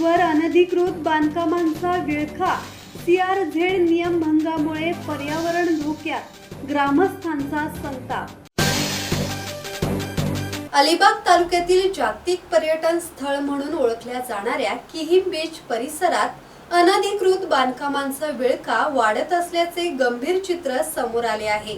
बांधकामांवर अनधिकृत बांधकामांचा विळखा, CRZ नियमभंगामुळे पर्यावरण धोक्यात, ग्रामस्थांचा संताप। अलिबाग तालुक्यातील जागतिक पर्यटन स्थळ म्हणून ओळखल्या जाणाऱ्या किहिम बीच परिसरात अनधिकृत बांधकामांचा विळखा वाढत असल्याचे गंभीर चित्र समोर आले आहे।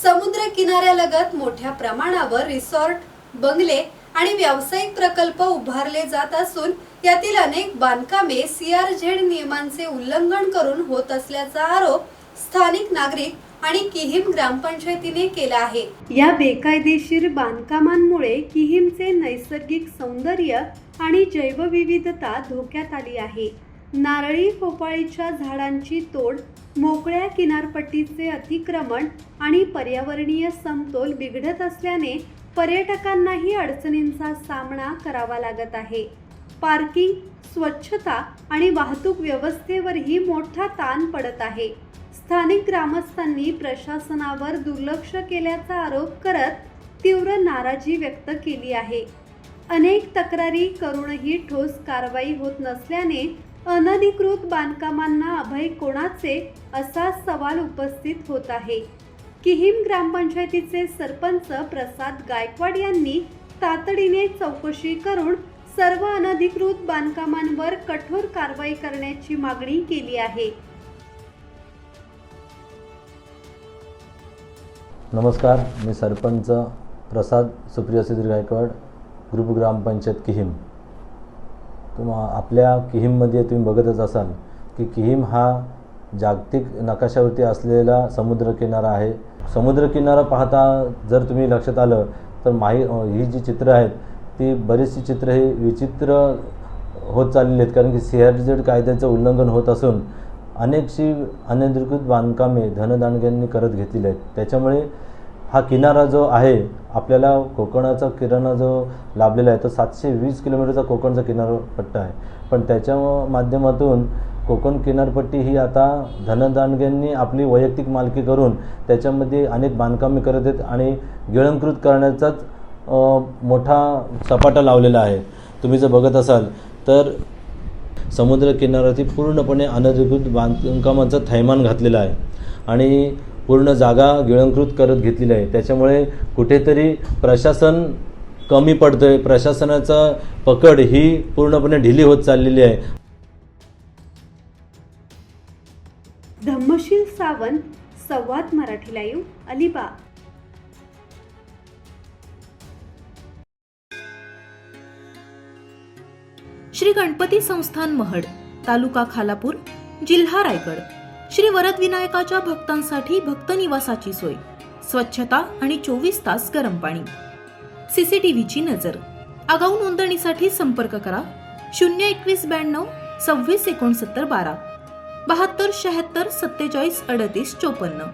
समुद्र किनाऱ्यालगत मोठ्या प्रमाणावर रिसॉर्ट, बंगले आणि व्यावसायिक प्रकल्प उभारले जात असून यातील अनेक बांधकामे CRZ नियमांचे उल्लंघन करून होत असल्याचा आरोप स्थानिक नागरिक आणि किहिम ग्रामपंचायतीने केला आहे। या बेकायदेशीर बांधकामांमुळे किहिमचे नैसर्गिक सौंदर्य आणि जैवविविधता धोक्यात आली आहे। नारळी पोपाळीच्या झाडांची तोड, मोकळ्या किनारपट्टीचे अतिक्रमण आणि पर्यावरणीय समतोल बिघडत असल्याने पर्यटकांनाही अडचणींचा सामना करावा लागत आहे। पार्किंग, स्वच्छता आणि वाहतूक व्यवस्थेवरही मोठा ताण पडत आहे। स्थानिक ग्रामस्थांनी प्रशासनावर दुर्लक्ष केल्याचा आरोप करत तीव्र नाराजी व्यक्त केली आहे। अनेक तक्रारी करूनही ठोस कारवाई होत नसल्याने अनधिकृत बांधकामांना अभय कोणाचे असा सवाल उपस्थित होत आहे। किहिम ग्रामपंचायतीचे सरपंच प्रसाद गायकवाड यांनी तातडीने चौकशी करून सर्व अनधिकृत बांधकामांवर कठोर कारवाई करण्याची मागणी केली आहे। नमस्कार, मी सरपंच प्रसाद सुप्रिया सिद्धी गायकवाड, ग्रुप ग्रामपंचायत किहिम। आपल्या किहिममध्ये तुम्ही बघतच असाल की किहिम हा जागतिक नकाशावरती असलेला समुद्रकिनारा आहे। समुद्रकिनारा पाहता जर तुम्ही लक्षात आलं तर ही जी चित्र आहेत ती बरीचशी चित्र हे विचित्र होत चाललेली आहेत, कारण की CRZ कायद्याचं उल्लंघन होत असून अनेकशी अनधिकृत बांधकामे धनदांडग्यांनी करत घेतलेली आहेत। त्याच्यामुळे हा किनारा जो आहे, आपल्याला कोकणाचा किनारा जो लाभलेला आहे तो 720 किलोमीटरचा कोकणचा किनारपट्टा आहे, पण त्याच्या माध्यमातून कोकण किनारपट्टी ही आता धनदांडग्यांनी आपली वैयक्तिक मालकी करून त्याच्यामध्ये अनेक बांधकामे करत आहेत आणि गिळंकृत करण्याचाच मोठा सपाटा लावलेला आहे। तुम्ही जर बघत असाल तर समुद्र किनाऱ्यावरती पूर्णपणे अनधिकृत बांधकामांचं थैमान घातलेलं आहे आणि पूर्ण जागा गिळंकृत करत घेतलेली आहे। त्याच्यामुळे कुठेतरी प्रशासन कमी पडतंय, प्रशासनाचा पकड ही पूर्णपणे ढिली होत चाललेली आहे। धम्मशील सावंत, संवाद मराठी लाईव्ह, अलिबाग। श्री गणपती संस्थान महड, तालुका खालापूर, जिल्हा रायगड। श्री वरद विनायकाच्या भक्तांसाठी भक्त निवासाची सोय, स्वच्छता आणि 24 तास गरम पाणी, CCTVची नजर। आगाऊ नोंदणीसाठी संपर्क करा 02192 26 69 12, 72 76 47 38 54।